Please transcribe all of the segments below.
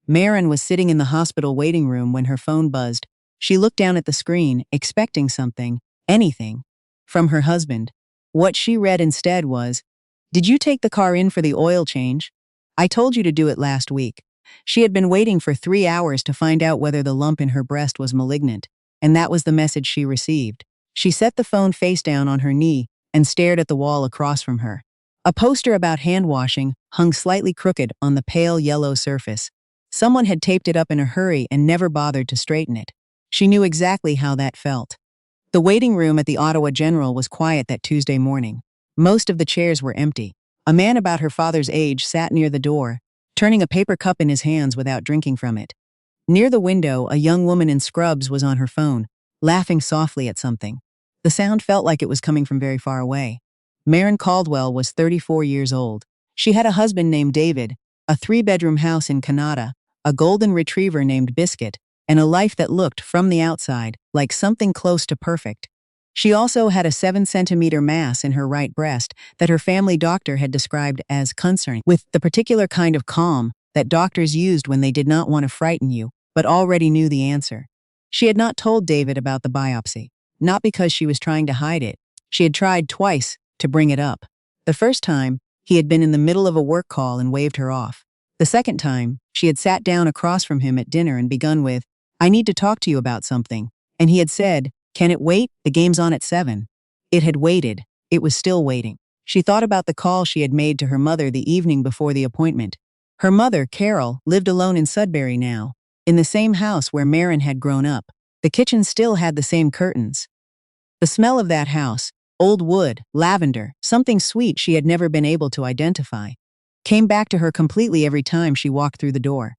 Maren was sitting in the hospital waiting room when her phone buzzed. She looked down at the screen, expecting something, anything, from her husband. What she read instead was, "Did you take the car in for the oil change? I told you to do it last week." She had been waiting for 3 hours to find out whether the lump in her breast was malignant, and that was the message she received. She set the phone face down on her knee and stared at the wall across from her. A poster about hand washing hung slightly crooked on the pale yellow surface. Someone had taped it up in a hurry and never bothered to straighten it. She knew exactly how that felt. The waiting room at the Ottawa General was quiet that Tuesday morning. Most of the chairs were empty. A man about her father's age sat near the door, turning a paper cup in his hands without drinking from it. Near the window, a young woman in scrubs was on her phone, laughing softly at something. The sound felt like it was coming from very far away. Maren Caldwell was 34 years old. She had a husband named David, a 3-bedroom house in Canada, a golden retriever named Biscuit, and a life that looked, from the outside, like something close to perfect. She also had a 7-centimeter mass in her right breast that her family doctor had described as concerning, with the particular kind of calm that doctors used when they did not want to frighten you, but already knew the answer. She had not told David about the biopsy, not because she was trying to hide it. She had tried twice to bring it up. The first time, he had been in the middle of a work call and waved her off. The second time, she had sat down across from him at dinner and begun with, "I need to talk to you about something." And he had said, "Can it wait? The game's on at 7. It had waited. It was still waiting. She thought about the call she had made to her mother the evening before the appointment. Her mother, Carol, lived alone in Sudbury now, in the same house where Maren had grown up. The kitchen still had the same curtains. The smell of that house, old wood, lavender, something sweet she had never been able to identify, came back to her completely every time she walked through the door.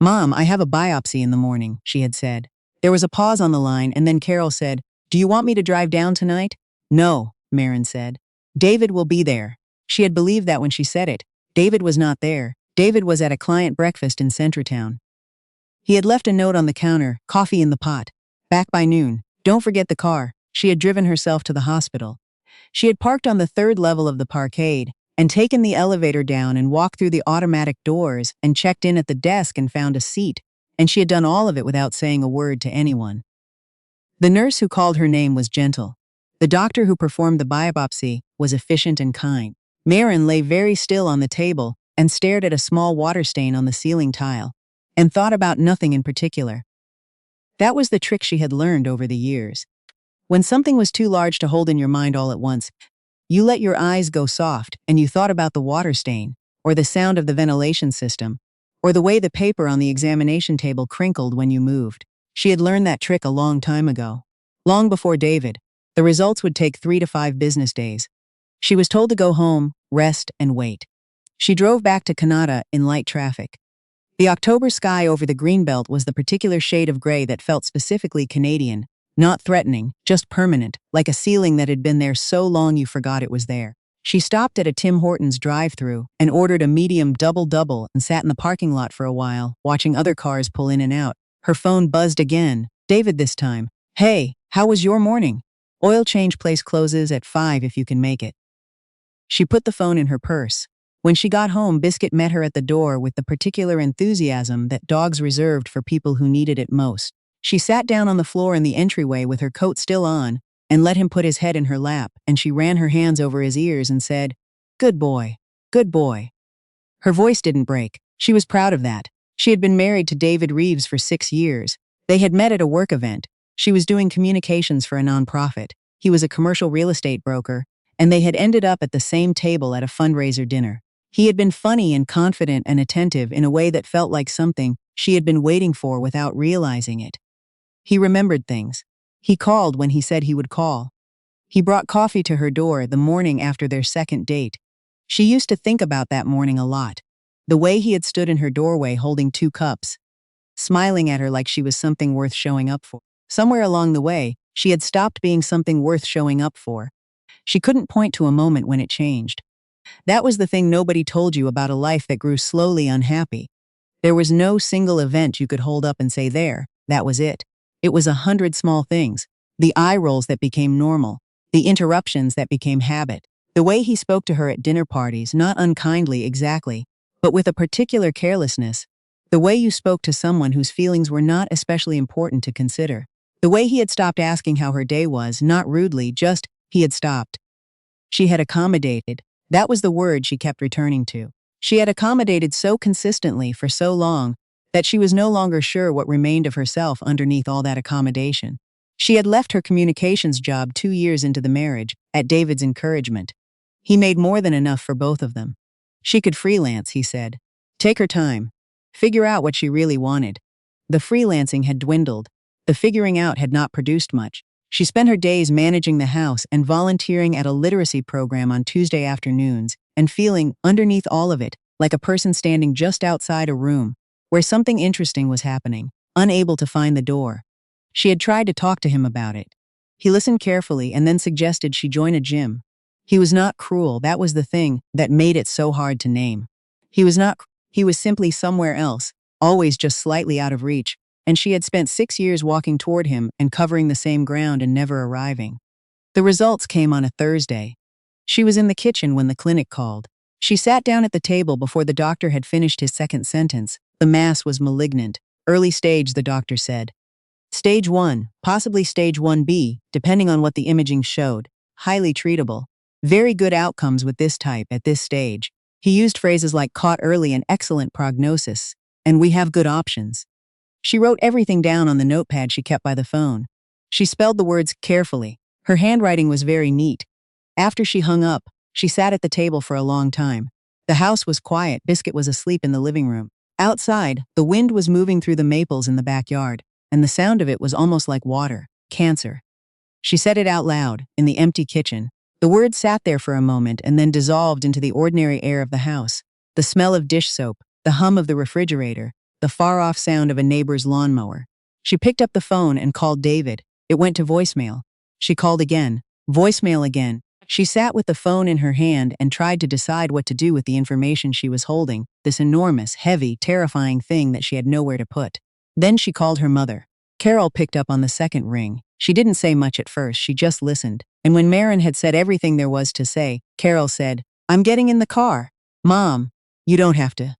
"Mom, I have a biopsy in the morning," she had said. There was a pause on the line, and then Carol said, "Do you want me to drive down tonight?" "No," Maren said. "David will be there." She had believed that when she said it. David was not there. David was at a client breakfast in Centretown. He had left a note on the counter, "Coffee in the pot. Back by noon. Don't forget the car." She had driven herself to the hospital. She had parked on the 3rd level of the parkade and taken the elevator down and walked through the automatic doors and checked in at the desk and found a seat, and she had done all of it without saying a word to anyone. The nurse who called her name was gentle. The doctor who performed the biopsy was efficient and kind. Maren lay very still on the table and stared at a small water stain on the ceiling tile, and thought about nothing in particular. That was the trick she had learned over the years. When something was too large to hold in your mind all at once, you let your eyes go soft and you thought about the water stain, or the sound of the ventilation system, or the way the paper on the examination table crinkled when you moved. She had learned that trick a long time ago. Long before David, the results would take 3 to 5 business days. She was told to go home, rest, and wait. She drove back to Canada in light traffic. The October sky over the Greenbelt was the particular shade of gray that felt specifically Canadian, not threatening, just permanent, like a ceiling that had been there so long you forgot it was there. She stopped at a Tim Hortons drive-thru and ordered a medium double-double and sat in the parking lot for a while, watching other cars pull in and out. Her phone buzzed again. David this time. "Hey, how was your morning? Oil change place closes at 5 if you can make it." She put the phone in her purse. When she got home, Biscuit met her at the door with the particular enthusiasm that dogs reserved for people who needed it most. She sat down on the floor in the entryway with her coat still on and let him put his head in her lap, and she ran her hands over his ears and said, "Good boy, good boy." Her voice didn't break. She was proud of that. She had been married to David Reeves for 6 years. They had met at a work event. She was doing communications for a nonprofit. He was a commercial real estate broker, and they had ended up at the same table at a fundraiser dinner. He had been funny and confident and attentive in a way that felt like something she had been waiting for without realizing it. He remembered things. He called when he said he would call. He brought coffee to her door the morning after their second date. She used to think about that morning a lot. The way he had stood in her doorway holding 2 cups, smiling at her like she was something worth showing up for. Somewhere along the way, she had stopped being something worth showing up for. She couldn't point to a moment when it changed. That was the thing nobody told you about a life that grew slowly unhappy. There was no single event you could hold up and say, "There, that was it." It was 100 small things. The eye rolls that became normal. The interruptions that became habit. The way he spoke to her at dinner parties, not unkindly exactly, but with a particular carelessness. The way you spoke to someone whose feelings were not especially important to consider. The way he had stopped asking how her day was, not rudely, just, he had stopped. She had accommodated. That was the word she kept returning to. She had accommodated so consistently for so long that she was no longer sure what remained of herself underneath all that accommodation. She had left her communications job 2 years into the marriage, at David's encouragement. He made more than enough for both of them. She could freelance, he said. Take her time. Figure out what she really wanted. The freelancing had dwindled. The figuring out had not produced much. She spent her days managing the house and volunteering at a literacy program on Tuesday afternoons, and feeling, underneath all of it, like a person standing just outside a room where something interesting was happening, unable to find the door. She had tried to talk to him about it. He listened carefully and then suggested she join a gym. He was not cruel, that was the thing that made it so hard to name. He was simply somewhere else, always just slightly out of reach, and she had spent 6 years walking toward him and covering the same ground and never arriving. The results came on a Thursday. She was in the kitchen when the clinic called. She sat down at the table before the doctor had finished his second sentence. The mass was malignant. Early stage, the doctor said. Stage 1, possibly stage 1B, depending on what the imaging showed. Highly treatable. Very good outcomes with this type at this stage. He used phrases like caught early and excellent prognosis, and we have good options. She wrote everything down on the notepad she kept by the phone. She spelled the words carefully. Her handwriting was very neat. After she hung up, she sat at the table for a long time. The house was quiet. Biscuit was asleep in the living room. Outside, the wind was moving through the maples in the backyard, and the sound of it was almost like water. Cancer. She said it out loud, in the empty kitchen. The word sat there for a moment and then dissolved into the ordinary air of the house. The smell of dish soap, the hum of the refrigerator, the far-off sound of a neighbor's lawnmower. She picked up the phone and called David. It went to voicemail. She called again. Voicemail again. She sat with the phone in her hand and tried to decide what to do with the information she was holding, this enormous, heavy, terrifying thing that she had nowhere to put. Then she called her mother. Carol picked up on the second ring. She didn't say much at first, she just listened. And when Marin had said everything there was to say, Carol said, I'm getting in the car. Mom, you don't have to.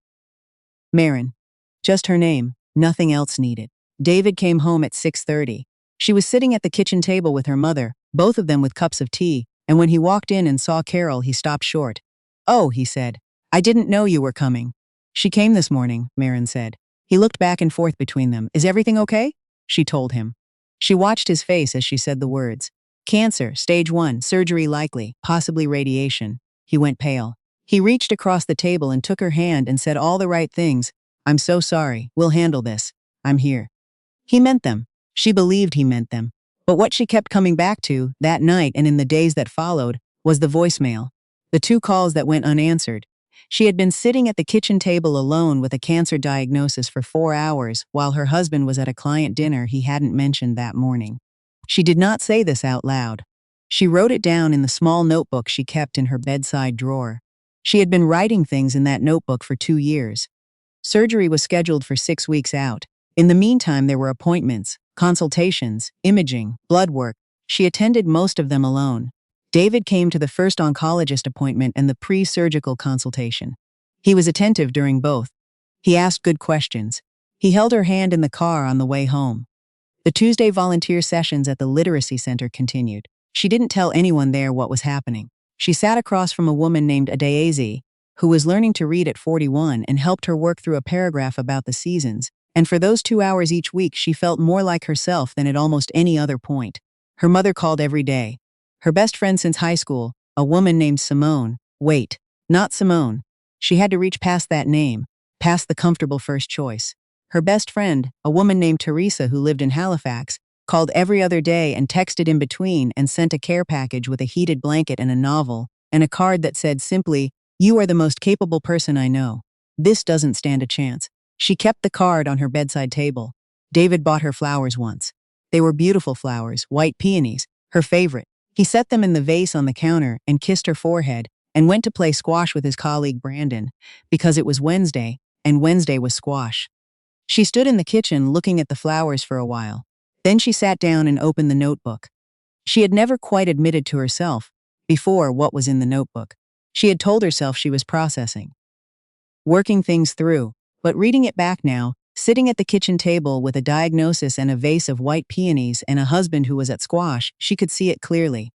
Marin. Just her name, nothing else needed. David came home at 6:30. She was sitting at the kitchen table with her mother, both of them with cups of tea, and when he walked in and saw Carol, he stopped short. Oh, he said. I didn't know you were coming. She came this morning, Marin said. He looked back and forth between them. Is everything okay? She told him. She watched his face as she said the words. Cancer, stage 1, surgery likely, possibly radiation. He went pale. He reached across the table and took her hand and said all the right things. I'm so sorry, we'll handle this. I'm here. He meant them. She believed he meant them. But what she kept coming back to, that night and in the days that followed, was the voicemail. The 2 calls that went unanswered. She had been sitting at the kitchen table alone with a cancer diagnosis for 4 hours while her husband was at a client dinner he hadn't mentioned that morning. She did not say this out loud. She wrote it down in the small notebook she kept in her bedside drawer. She had been writing things in that notebook for 2 years. Surgery was scheduled for 6 weeks out. In the meantime, there were appointments, consultations, imaging, blood work. She attended most of them alone. David came to the first oncologist appointment and the pre-surgical consultation. He was attentive during both. He asked good questions. He held her hand in the car on the way home. The Tuesday volunteer sessions at the literacy center continued. She didn't tell anyone there what was happening. She sat across from a woman named Adaeze, who was learning to read at 41 and helped her work through a paragraph about the seasons, and for those 2 hours each week she felt more like herself than at almost any other point. Her mother called every day. Her best friend since high school, a woman named Simone. Wait, not Simone. She had to reach past that name, past the comfortable first choice. Her best friend, a woman named Teresa who lived in Halifax, called every other day and texted in between and sent a care package with a heated blanket and a novel, and a card that said simply, "You are the most capable person I know. This doesn't stand a chance." She kept the card on her bedside table. David bought her flowers once. They were beautiful flowers, white peonies, her favorite. He set them in the vase on the counter and kissed her forehead and went to play squash with his colleague Brandon, because it was Wednesday, and Wednesday was squash. She stood in the kitchen looking at the flowers for a while. Then she sat down and opened the notebook. She had never quite admitted to herself, before, what was in the notebook. She had told herself she was processing, working things through, But reading it back now, sitting at the kitchen table with a diagnosis and a vase of white peonies and a husband who was at squash, she could see it clearly.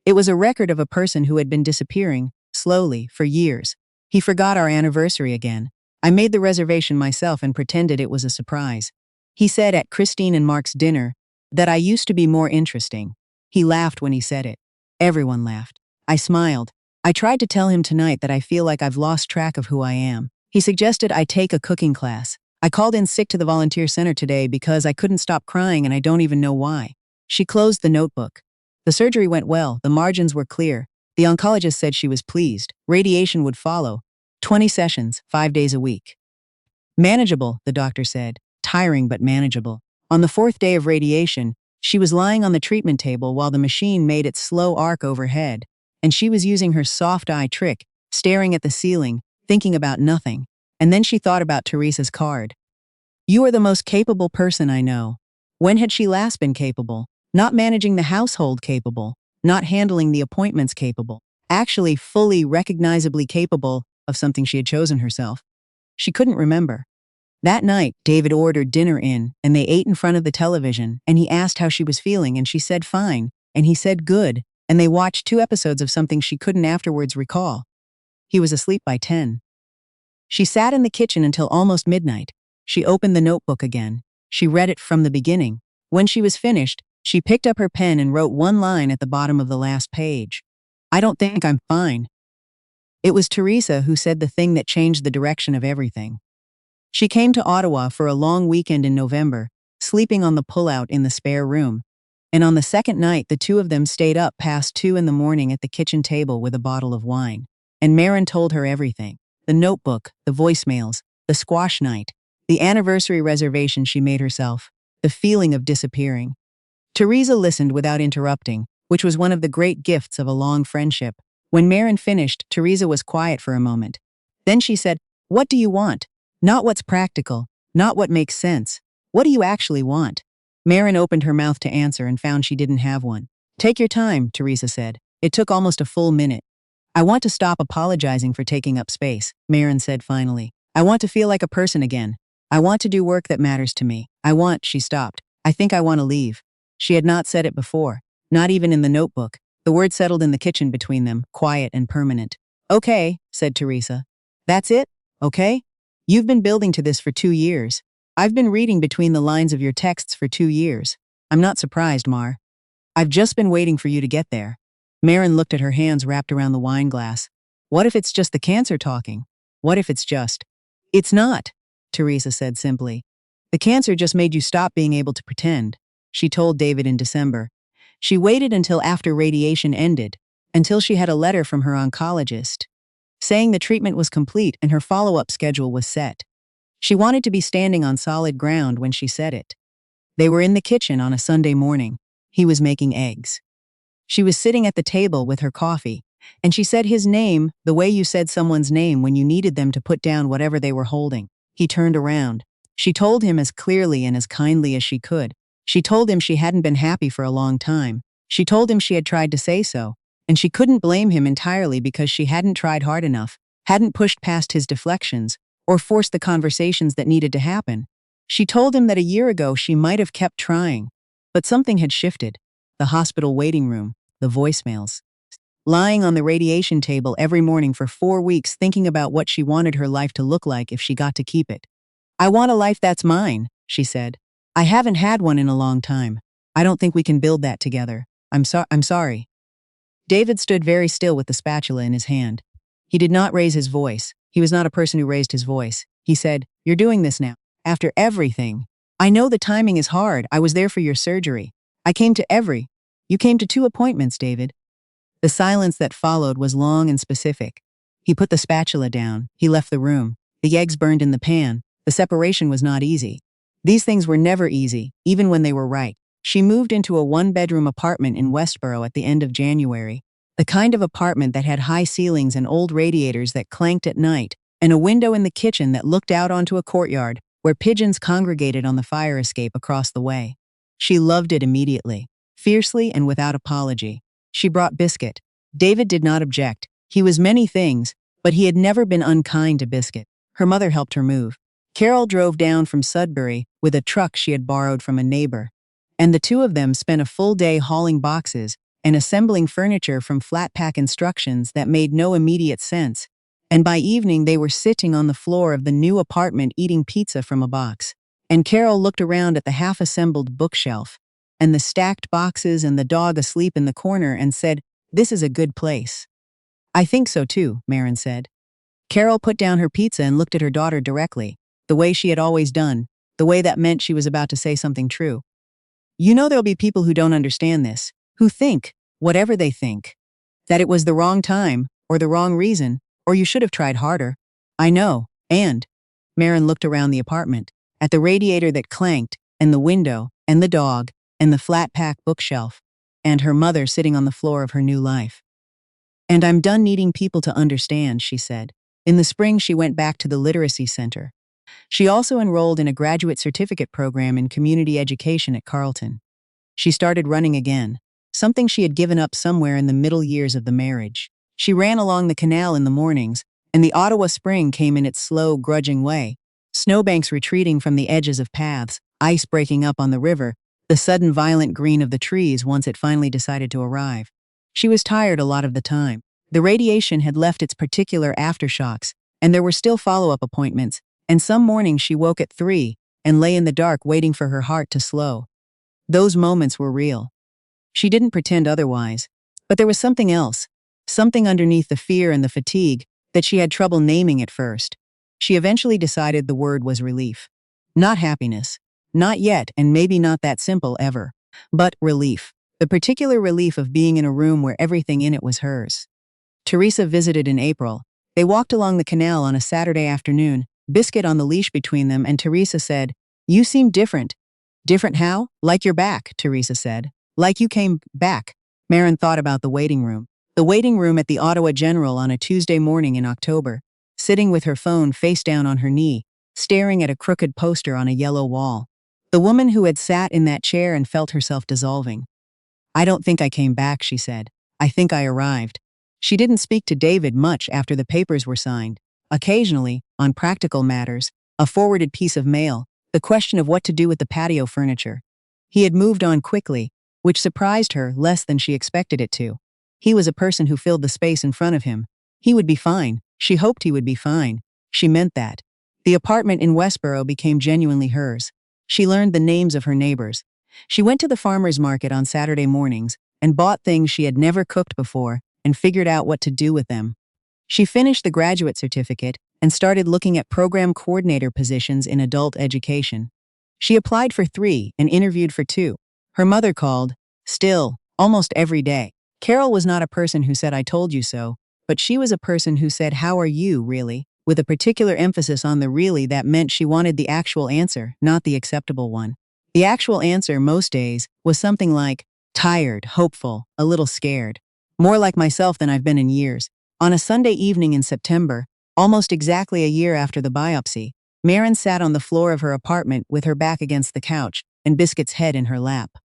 It was a record of a person who had been disappearing, slowly, for years. He forgot our anniversary again. I made the reservation myself and pretended it was a surprise. He said at Christine and Mark's dinner that I used to be more interesting. He laughed when he said it. Everyone laughed. I smiled. I tried to tell him tonight that I feel like I've lost track of who I am. He suggested I take a cooking class. I called in sick to the volunteer center today because I couldn't stop crying and I don't even know why. She closed the notebook. The surgery went well, the margins were clear. The oncologist said she was pleased. Radiation would follow. 20 sessions, 5 days a week. Manageable, the doctor said. Tiring but manageable. On the 4th day of radiation, she was lying on the treatment table while the machine made its slow arc overhead, and she was using her soft eye trick, staring at the ceiling, thinking about nothing. And then she thought about Teresa's card. You are the most capable person I know. When had she last been capable? Not managing the household capable, not handling the appointments capable, actually fully recognizably capable of something she had chosen herself. She couldn't remember. That night, David ordered dinner in, and they ate in front of the television, and he asked how she was feeling, and she said fine, and he said good, and they watched 2 episodes of something she couldn't afterwards recall. He was asleep by 10. She sat in the kitchen until almost midnight. She opened the notebook again. She read it from the beginning. When she was finished, she picked up her pen and wrote one line at the bottom of the last page. I don't think I'm fine. It was Teresa who said the thing that changed the direction of everything. She came to Ottawa for a long weekend in November, sleeping on the pullout in the spare room. And on the second night, the two of them stayed up past 2 in the morning at the kitchen table with a bottle of wine. And Marin told her everything. The notebook, the voicemails, the squash night, the anniversary reservation she made herself, the feeling of disappearing. Teresa listened without interrupting, which was one of the great gifts of a long friendship. When Marin finished, Teresa was quiet for a moment. Then she said, "What do you want? Not what's practical, not what makes sense. What do you actually want?" Marin opened her mouth to answer and found she didn't have one. "Take your time," Teresa said. It took almost a full minute. "I want to stop apologizing for taking up space," Marin said finally. "I want to feel like a person again. I want to do work that matters to me. She stopped. "I think I want to leave." She had not said it before, not even in the notebook. The word settled in the kitchen between them, quiet and permanent. "Okay," said Teresa. "That's it? Okay? You've been building to this for 2 years. I've been reading between the lines of your texts for 2 years. I'm not surprised, Mar. I've just been waiting for you to get there." Marin looked at her hands wrapped around the wine glass. What if it's just the cancer talking? What if it's just... "It's not," Teresa said simply. "The cancer just made you stop being able to pretend," she told David in December. She waited until after radiation ended, until she had a letter from her oncologist, saying the treatment was complete and her follow-up schedule was set. She wanted to be standing on solid ground when she said it. They were in the kitchen on a Sunday morning. He was making eggs. She was sitting at the table with her coffee, and she said his name the way you said someone's name when you needed them to put down whatever they were holding. He turned around. She told him as clearly and as kindly as she could. She told him she hadn't been happy for a long time. She told him she had tried to say so, and she couldn't blame him entirely because she hadn't tried hard enough, hadn't pushed past his deflections, or forced the conversations that needed to happen. She told him that a year ago she might have kept trying, but something had shifted. The hospital waiting room, the voicemails. Lying on the radiation table every morning for 4 weeks thinking about what she wanted her life to look like if she got to keep it. "I want a life that's mine," she said. "I haven't had one in a long time. I don't think we can build that together. I'm sorry." David stood very still with the spatula in his hand. He did not raise his voice. He was not a person who raised his voice. He said, "You're doing this now. After everything. I know the timing is hard. I was there for your surgery. You came to 2 appointments, David." The silence that followed was long and specific. He put the spatula down. He left the room. The eggs burned in the pan. The separation was not easy. These things were never easy, even when they were right. She moved into a 1-bedroom apartment in Westboro at the end of January. The kind of apartment that had high ceilings and old radiators that clanked at night, and a window in the kitchen that looked out onto a courtyard where pigeons congregated on the fire escape across the way. She loved it immediately, fiercely and without apology. She brought Biscuit. David did not object. He was many things, but he had never been unkind to Biscuit. Her mother helped her move. Carol drove down from Sudbury with a truck she had borrowed from a neighbor, and the two of them spent a full day hauling boxes and assembling furniture from flat-pack instructions that made no immediate sense, and by evening they were sitting on the floor of the new apartment eating pizza from a box. And Carol looked around at the half-assembled bookshelf, and the stacked boxes and the dog asleep in the corner and said, "This is a good place." "I think so too," Maren said. Carol put down her pizza and looked at her daughter directly, the way she had always done, the way that meant she was about to say something true. "You know there'll be people who don't understand this, who think, whatever they think, that it was the wrong time, or the wrong reason, or you should have tried harder. I know, and—" Maren looked around the apartment, at the radiator that clanked, and the window, and the dog, and the flat-pack bookshelf, and her mother sitting on the floor of her new life. "And I'm done needing people to understand," she said. In the spring, she went back to the literacy center. She also enrolled in a graduate certificate program in community education at Carleton. She started running again, something she had given up somewhere in the middle years of the marriage. She ran along the canal in the mornings, and the Ottawa spring came in its slow, grudging way. Snowbanks retreating from the edges of paths, ice breaking up on the river, the sudden violent green of the trees once it finally decided to arrive. She was tired a lot of the time. The radiation had left its particular aftershocks, and there were still follow-up appointments, and some mornings she woke at 3 and lay in the dark waiting for her heart to slow. Those moments were real. She didn't pretend otherwise, but there was something else, something underneath the fear and the fatigue that she had trouble naming at first. She eventually decided the word was relief. Not happiness. Not yet, and maybe not that simple ever. But relief. The particular relief of being in a room where everything in it was hers. Teresa visited in April. They walked along the canal on a Saturday afternoon, Biscuit on the leash between them, and Teresa said, "You seem different." "Different how?" "Like you're back," Teresa said. "Like you came back." Maren thought about the waiting room. The waiting room at the Ottawa General on a Tuesday morning in October, sitting with her phone face down on her knee, staring at a crooked poster on a yellow wall. The woman who had sat in that chair and felt herself dissolving. "I don't think I came back," she said. "I think I arrived." She didn't speak to David much after the papers were signed. Occasionally, on practical matters, a forwarded piece of mail, the question of what to do with the patio furniture. He had moved on quickly, which surprised her less than she expected it to. He was a person who filled the space in front of him. He would be fine. She hoped he would be fine. She meant that. The apartment in Westboro became genuinely hers. She learned the names of her neighbors. She went to the farmer's market on Saturday mornings and bought things she had never cooked before and figured out what to do with them. She finished the graduate certificate and started looking at program coordinator positions in adult education. She applied for 3 and interviewed for 2. Her mother called, still, almost every day. Carol was not a person who said, "I told you so," but she was a person who said, "How are you, really?" with a particular emphasis on the really that meant she wanted the actual answer, not the acceptable one. The actual answer, most days, was something like, tired, hopeful, a little scared. More like myself than I've been in years. On a Sunday evening in September, almost exactly a year after the biopsy, Maren sat on the floor of her apartment with her back against the couch and Biscuit's head in her lap.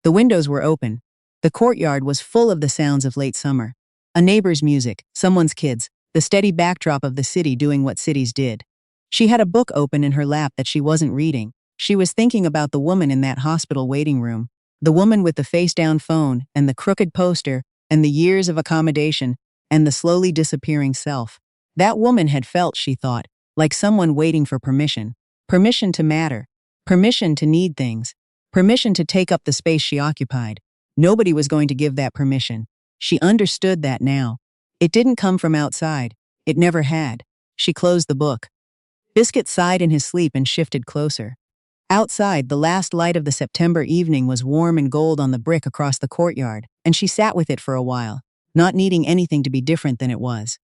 The windows were open. The courtyard was full of the sounds of late summer. A neighbor's music, someone's kids, the steady backdrop of the city doing what cities did. She had a book open in her lap that she wasn't reading. She was thinking about the woman in that hospital waiting room, the woman with the face-down phone and the crooked poster and the years of accommodation and the slowly disappearing self. That woman had felt, she thought, like someone waiting for permission. Permission to matter. Permission to need things. Permission to take up the space she occupied. Nobody was going to give that permission. She understood that now. It didn't come from outside. It never had. She closed the book. Biscuit sighed in his sleep and shifted closer. Outside, the last light of the September evening was warm and gold on the brick across the courtyard, and she sat with it for a while, not needing anything to be different than it was.